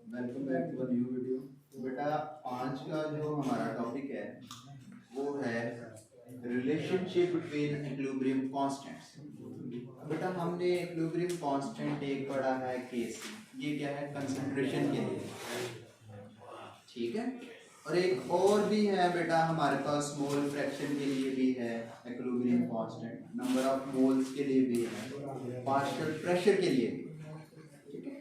Welcome back to a new video. बेटा 5 का जो हमारा टॉपिक है वो है रिलेशनशिप बिटवीन इक्विलिब्रियम कांस्टेंट्स। बेटा हमने इक्विलिब्रियम कांस्टेंट एक पढ़ा है केसी, ये क्या है कंसंट्रेशन के लिए, ठीक है। और एक और भी है बेटा हमारे पास मोल फ्रैक्शन के लिए भी है equilibrium constant, number of moles के लिए भी है, पार्शियल प्रेशर के लिए भी, ठीक है।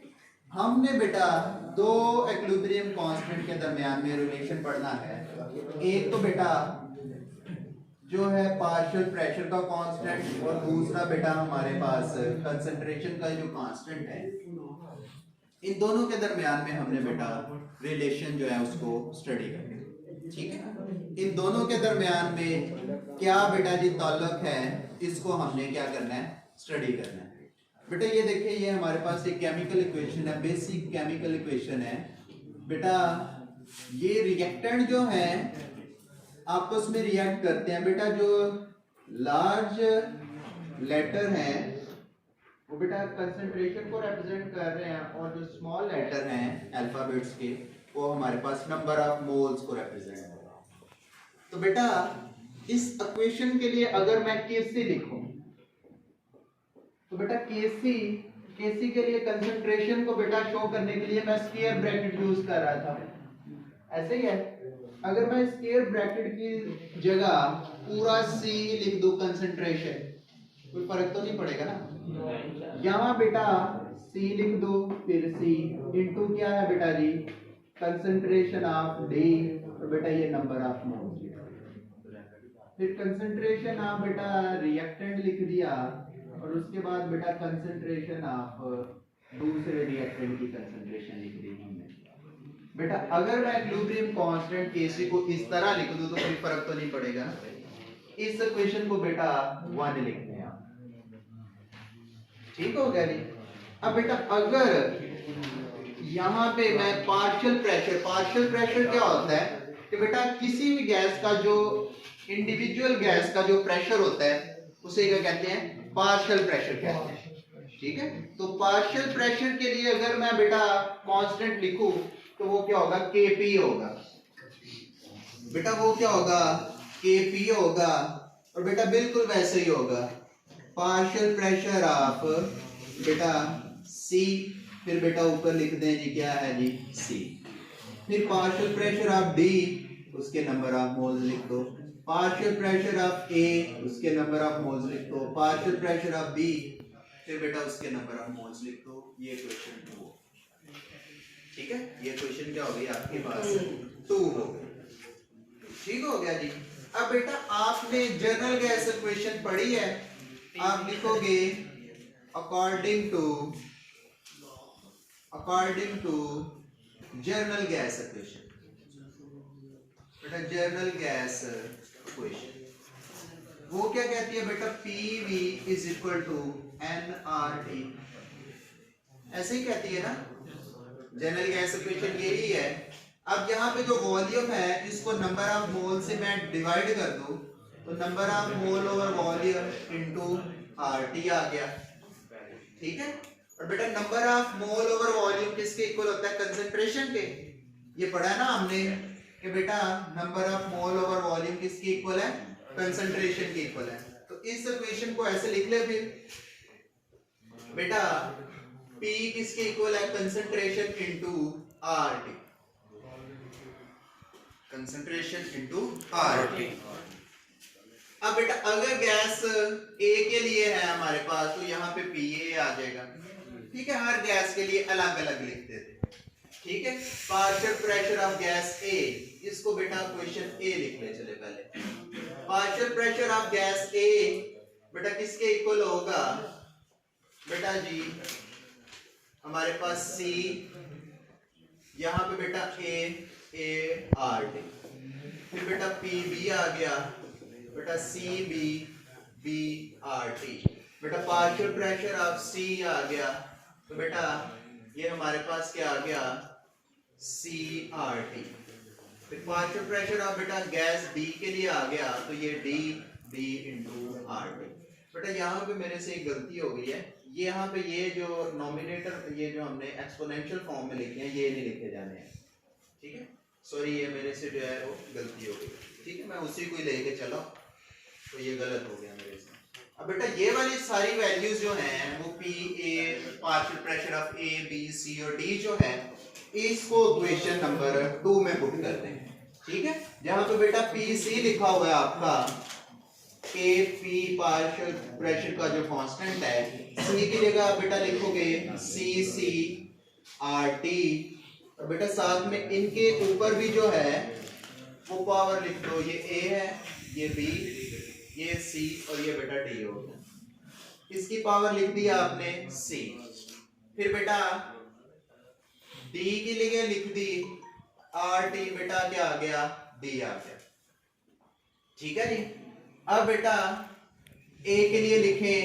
हमने बेटा दो इक्विलिब्रियम कांस्टेंट के दरमियान में रिलेशन पढ़ना है। एक तो बेटा जो है पार्शियल प्रेशर का कांस्टेंट और दूसरा बेटा हमारे पास कंसंट्रेशन का जो कांस्टेंट है। इन दोनों के दरमियान में हमने बेटा रिलेशन जो है उसको स्टडी करना है, ठीक है। इन दोनों के दरमियान में क्या बेटा जी ताल्लुक है, इसको हमने क्या करना है, स्टडी करना है। बेटा ये देखिए, ये हमारे पास एक केमिकल इक्वेशन है, बेसिक केमिकल इक्वेशन है बेटा। ये रिएक्टेंट जो है आपस में रिएक्ट करते हैं बेटा। जो लार्ज लेटर है वो बेटा कंसंट्रेशन को रिप्रेजेंट कर रहे हैं, और जो स्मॉल लेटर हैं अल्फाबेट्स के वो हमारे पास नंबर ऑफ मोल्स को रिप्रेजेंट कर रहे हैं। तो बेटा इस इक्वेशन के लिए अगर मैं केसी लिखूं तो बेटा केसी के लिए कंसंट्रेशन को बेटा शो करने के लिए मैं स्क्वायर ब्रैकेट यूज कर रहा था, ऐसे ही है। अगर मैं स्क्वायर ब्रैकेट की जगह पूरा सी लिख दूं कंसंट्रेशन, कोई फर्क तो नहीं पड़ेगा ना। यहाँ बेटा सी लिख दो, फिर सी इनटू क्या है बेटा जी कंसंट्रेशन ऑफ डी, तो बेटा ये नंबर ऑफ मोल्स। फिर कंसंट्रेशन ऑफ बेटा रिएक्टेंट लिख दिया, और उसके बाद बेटा कंसंट्रेशन ऑफ दूसरे रिएक्टेंट की कंसंट्रेशन लिख दी हमने। बेटा अगर मैं इक्विलिब्रियम कांस्टेंट Kc को इस तरह लिख दूं तो कोई फर्क तो नहीं पड़ेगा ना। इस इक्वेशन को बेटा 1 लिखते हैं आप, ठीक हो गया जी। अब बेटा अगर यहाँ पे मैं पार्शियल प्रेशर क्या होता है कि बेटा किसी भी गैस का जो इंडिविजुअल गैस का जो प्रेशर होता है उसे क्या कहते हैं, पार्शियल प्रेशर कहते हैं, ठीक है। तो पार्शियल प्रेशर के लिए अगर मैं बेटा कांस्टेंट लिखूं तो वो क्या होगा, Kp होगा बेटा, वो क्या होगा Kp होगा। और बेटा बिल्कुल वैसे ही होगा पार्शियल प्रेशर ऑफ बेटा C, फिर बेटा ऊपर लिख दें जी क्या है जी C, फिर पार्शियल प्रेशर ऑफ D, उसके नंबर ऑफ मोल्स लिख दो, पार्शियल प्रेशर ऑफ A, उसके नंबर ऑफ मोल्स लिख दो, पार्शियल प्रेशर ऑफ B, फिर बेटा उसके नंबर ऑफ मोल्स लिख दो। ये क्वेश्चन 2, ठीक है। ये क्वेश्चन क्या हो गई आपके पास 2 हो गई, ठीक हो गया जी। अब बेटा आपने जनरल गैस इक्वेशन पढ़ी है, आप लिखोगे according to general gas equation. बेटा जनरल गैस इक्वेशन वो क्या कहती है बेटा, PV is equal to nRT, ऐसे ही कहती है ना। जनरल गैस इक्वेशन यही है। अब यहाँ पे जो वॉल्यूम है इसको नंबर ऑफ मोल से मैं डिवाइड कर दूं तो number of mole over volume into RT आ गया, ठीक है। और बेटा number of mole over volume किसके इक्वल होता है, कंसंट्रेशन के। ये पढ़ा है ना हमने कि बेटा number of mole over volume किसके इक्वल है, कंसंट्रेशन के इक्वल है। तो इस इक्वेशन को ऐसे लिख ले फिर बेटा P किसके इक्वल है, concentration into RT, concentration into RT। अब बेटा अगर गैस A के लिए है हमारे पास तो यहाँ पे PA आ जाएगा, ठीक है। हर गैस के लिए अलग अलग लिखते थे, ठीक है। Partial pressure of gas A, इसको बेटा क्वेश्चन A लिख ले चले पहले। Partial pressure of gas A बेटा किसके इक्वल होगा बेटा जी, हमारे पास C, यहाँ पे बेटा ART, फिर बेटा PB आ गया बेटा CBRT, बेटा पार्शियल प्रेशर ऑफ C आ गया तो बेटा ये हमारे पास क्या आ गया CRT, फिर पार्शियल प्रेशर ऑफ बेटा गैस B के लिए आ गया तो ये DB इनटू RT। बेटा यहाँ पे मेरे से एक गलती हो गई है, ये यहाँ पे ये जो नॉमिनेटर ये जो हमने एक्सपोनेंशियल फॉर्म में लिखे हैं ये नहीं लिखे जाने हैं, ठीक है। सॉरी ये मेरे से जो है वो गलती हो गई, ठीक है, मैं उसी को ही लेके चला तो ये गलत हो गया मेरे से। अब बेटा ये वाली सारी वैल्यूज जो हैं वो P A partial pressure of A B C और डी जो है इसको इक्वेशन नंबर 2 में पुट करते हैं, ठीक है। जहां पे बेटा पी सी लिखा हुआ है आपका के पी पार्शियल प्रेशर का जो कांस्टेंट है, सी की जगह आप बेटा लिखोगे सी सी आर टी, और बेटा साथ में इनके ऊपर भी जो है वो पावर लिख दो, ये ए है, ये बी, ये सी और ये बेटा डी हो गया। इसकी पावर लिख दी आपने सी, फिर बेटा डी के लिए लिख दी आर टी, बेटा क्या आ गया डी आ गया, ठीक है जी। अब बेटा ए के लिए लिखें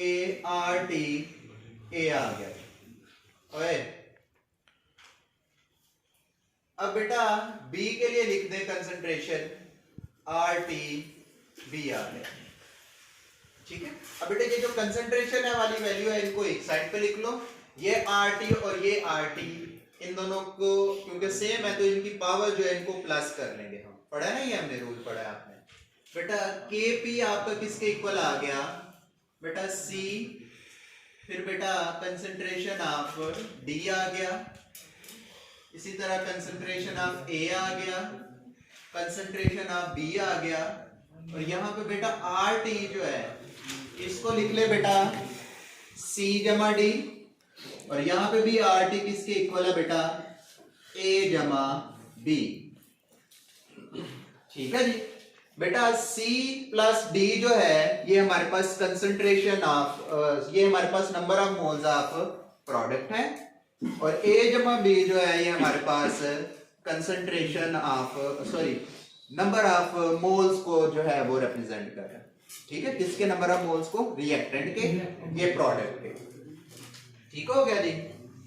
ए आर टी, ए आ गया। ओए अब बेटा बी के लिए लिख दें कंसंट्रेशन आर टी, बी आ गया, ठीक है। अब बेटा ये जो कंसंट्रेशन है वाली वैल्यू है इनको एक साइड पे लिख लो, ये आर टी और ये आर टी, इन दोनों को क्योंकि सेम है तो इनकी पावर जो है इनको प्लस कर लेंगे हम, पढ़ा नहीं है हमने, रूल पढ़ा है आपने। बेटा के पी आपका किसके इक्वल आ गया बेटा सी, फिर बेटा कंसंट्रेशन ऑफ डी आ गया, इसी तरह कंसंट्रेशन ऑफ ए आ गया, कंसंट्रेशन ऑफ बी आ गया, और यहाँ पे बेटा आर टी जो है इसको लिख ले बेटा सी जमा डी, और यहाँ पे भी आर टी किसके इक्वल है बेटा ए जमा बी, ठीक है जी। बेटा C प्लस डी जो है ये हमारे पास कंसंट्रेशन ऑफ ये हमारे पास number of moles of product है, और A जमा B जो है ये हमारे पास concentration of number of moles को जो है वो रिप्रेजेंट कर रहा है, ठीक है। किसके नंबर ऑफ मोल्स को, रिएक्टेंट के, ये प्रोडक्ट के, ठीक हो गया जी।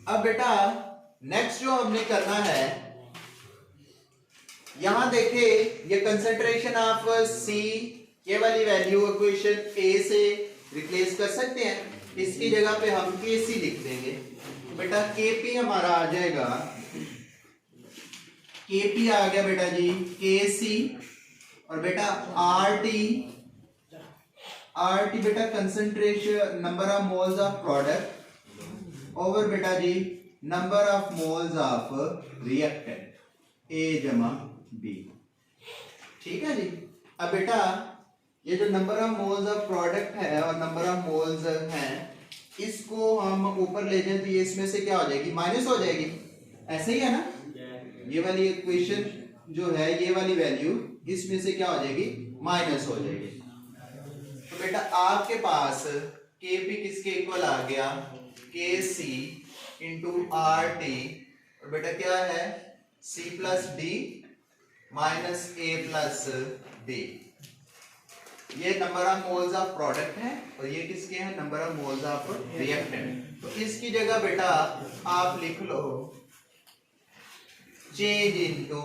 अब बेटा नेक्स्ट जो हमने करना है, यहां देखिए ये कंसंट्रेशन ऑफ सी, ये वाली वैल्यू इक्वेशन ए से रिप्लेस कर सकते हैं, इसकी जगह पे हम के सी लिख देंगे, बेटा के पी हमारा आ जाएगा, के पी आ गया बेटा जी के सी, और बेटा आर टी बेटा concentration number of moles of product over बेटा जी number of moles of reactant A जमा बी, ठीक है जी। अब बेटा ये जो number of moles of product है और नंबर ऑफ मोल्स हैं इसको हम ऊपर ले जाए तो ये इसमें से क्या हो जाएगी, माइनस हो जाएगी, ऐसे ही है ना। ये वाली इक्वेशन जो है ये वाली वैल्यू इसमें से क्या हो जाएगी, माइनस हो जाएगी। तो बेटा आपके पास के पी किसके इक्वल आ गया, के सी इंटू आर टी, और बेटा क्या है C plus D minus A plus D, ये number of moles of product है और ये किसके हैं, number of moles of reactant. तो इसकी जगह बेटा आप लिख लो change into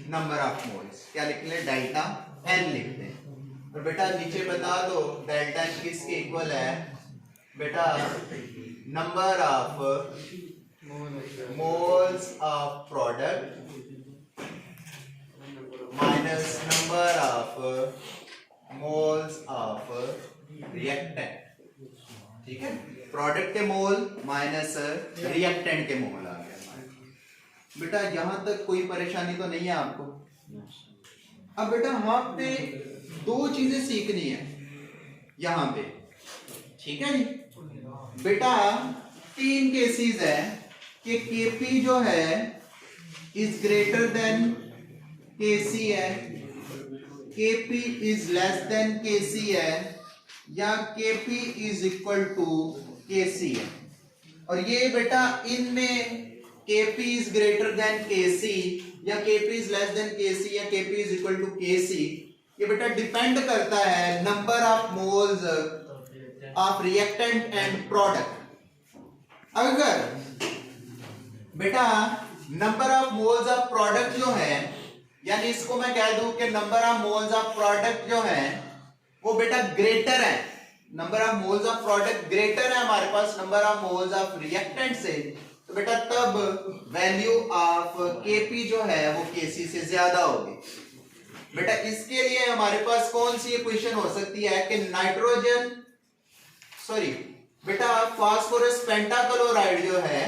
number of moles, क्या लिख ले, डेल्टा एन लिख दें, और बेटा नीचे बता दो डेल्टा एन किसके इक्वल है बेटा number of moles of product minus number of moles of reactant, ठीक है। प्रोडक्ट के मोल माइनस रिएक्टेंट के मोल आ गया बेटा। यहां तक कोई परेशानी तो नहीं है आपको। अब बेटा वहां पे दो चीजें सीखनी है यहां पे, ठीक है जी। बेटा तीन केसेस है कि केपी जो है इज ग्रेटर देन केसी है, केपी इज लेस देन केसी है, या केपी इज इक्वल टू केसी है। और ये बेटा इनमें केपी इज ग्रेटर देन केसी या केपी इज लेस देन केसी या केपी इज इक्वल टू केसी, ये बेटा डिपेंड करता है number of moles of reactant and product. अगर बेटा number of moles of product जो है, यानी इसको मैं कह दूं कि number of moles of product जो है वो बेटा ग्रेटर है number of moles of product greater है हमारे पास number of moles of reactant से, तो बेटा तब वैल्यू ऑफ Kp जो है वो Kc से ज्यादा होगी। बेटा इसके लिए हमारे पास कौन सी इक्वेशन हो सकती है कि नाइट्रोजन सॉरी बेटा फास्फोरस पेंटाक्लोराइड जो है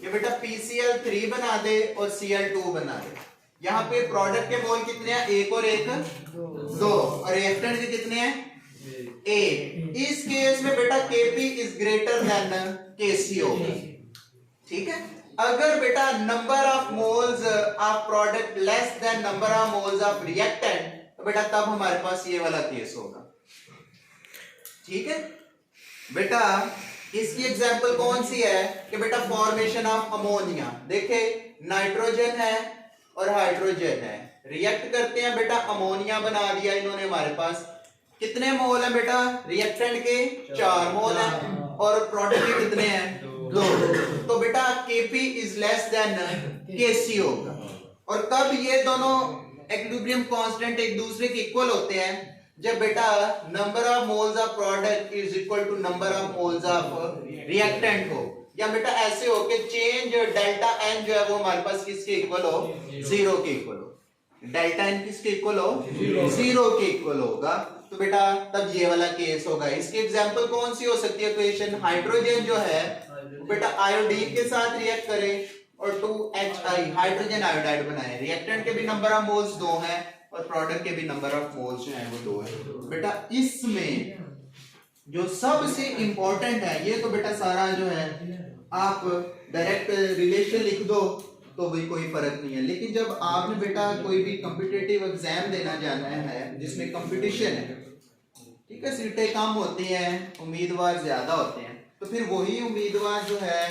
ये बेटा PCl3 बना दे और Cl2 बना दे। यहाँ पे प्रोडक्ट के मोल कितने हैं, एक और एक दो, और रिएक्टेंट के कितने हैं, एक। इस केस में बेटा Kp is greater than Kc होगा। ठीक है, अगर बेटा number of moles of product less than number of moles of reactant, तो बेटा तब हमारे पास ये वाला केस होगा। ठीक है बेटा, इसकी एग्जांपल कौन सी है कि बेटा फॉर्मेशन ऑफ अमोनिया। देखे नाइट्रोजन है और हाइड्रोजन है, रिएक्ट करते हैं बेटा, अमोनिया बना दिया इन्होंने हमारे पास। कितने मोल है बेटा, रिएक्टेंट के 4 मोल है और प्रोडक्ट के कितने हैं, 2। तो बेटा Kp is less than Kc होगा। और कब ये दोनों इक्विलिब्रियम कांस्टेंट एक दूसरे के इक्वल होते हैं, जब बेटा number of moles of product is equal to number of moles of reactant हो, या बेटा ऐसे हो कि चेंज डेल्टा एन जो है वो हमारे पास किसके इक्वल हो, 0 के इक्वल हो। डेल्टा एन किसके इक्वल हो, 0 के इक्वल होगा, तो बेटा तब ये वाला केस होगा। इसकी एग्जांपल कौन सी हो सकती है इक्वेशन, हाइड्रोजन जो है बेटा आयोडीन के साथ रिएक्ट करे और 2HI हाइड्रोजन आयोडाइड बनाए। रिएक्टेंट के भी नंबर ऑफ मोल्स 2 हैं और प्रोडक्ट के भी नंबर ऑफ मोल्स जो है वो 2 है। बेटा इसमें जो सबसे इंपॉर्टेंट है, ये तो बेटा सारा जो है आप डायरेक्ट रिलेशन लिख दो तो भी कोई फर्क नहीं है, लेकिन जब आपने बेटा कोई भी कॉम्पिटिटिव एग्जाम देना जाना है जिसमें कंपटीशन है, ठीक है, सीटें कम होती हैं, उम्मीदवार ज्यादा होते हैं, तो फिर वही उम्मीदवार जो है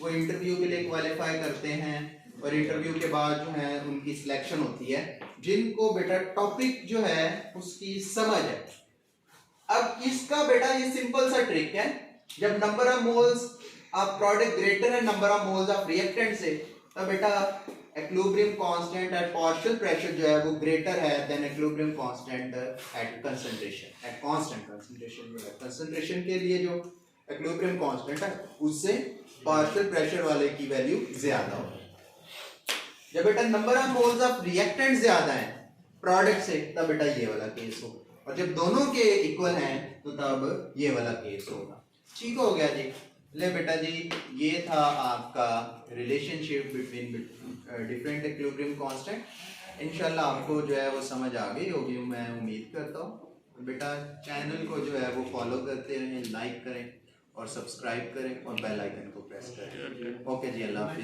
वो इंटरव्यू के लिए क्वालिफाई करते हैं और इंटरव्यू के बाद जो है उनकी सिलेक्शन होती है जिनको बेटा टॉपिक जो है उसकी समझ है। अब इसका बेटा ये सिंपल सा ट्रिक है, जब number of moles of product greater है number of moles of reactant से, तब बेटा equilibrium constant at partial pressure जो है वो ग्रेटर है than equilibrium constant at concentration, at constant concentration जो है, कंसंट्रेशन के लिए जो इक्विलिब्रियम कांस्टेंट है उससे पार्शियल प्रेशर वाले की वैल्यू ज्यादा होगी। जब बेटा number of moles of reactant ज्यादा है प्रोडक्ट से, तब बेटा ये वाला केस होगा, और जब दोनों के इक्वल हैं तो तब ये वाला केस होगा। ठीक हो गया जी। ले बेटा जी, ये था आपका relationship between different equilibrium constant. इंशाल्लाह आपको जो है वो समझ आ गई होगी, मैं उम्मीद करता हूँ। बेटा चैनल को जो है वो फॉलो करते रहें, लाइक करें और सब्सक्राइब करें और बेल आइकन को प्रेस करें। ओके जी, अल्लाह हाफिज़।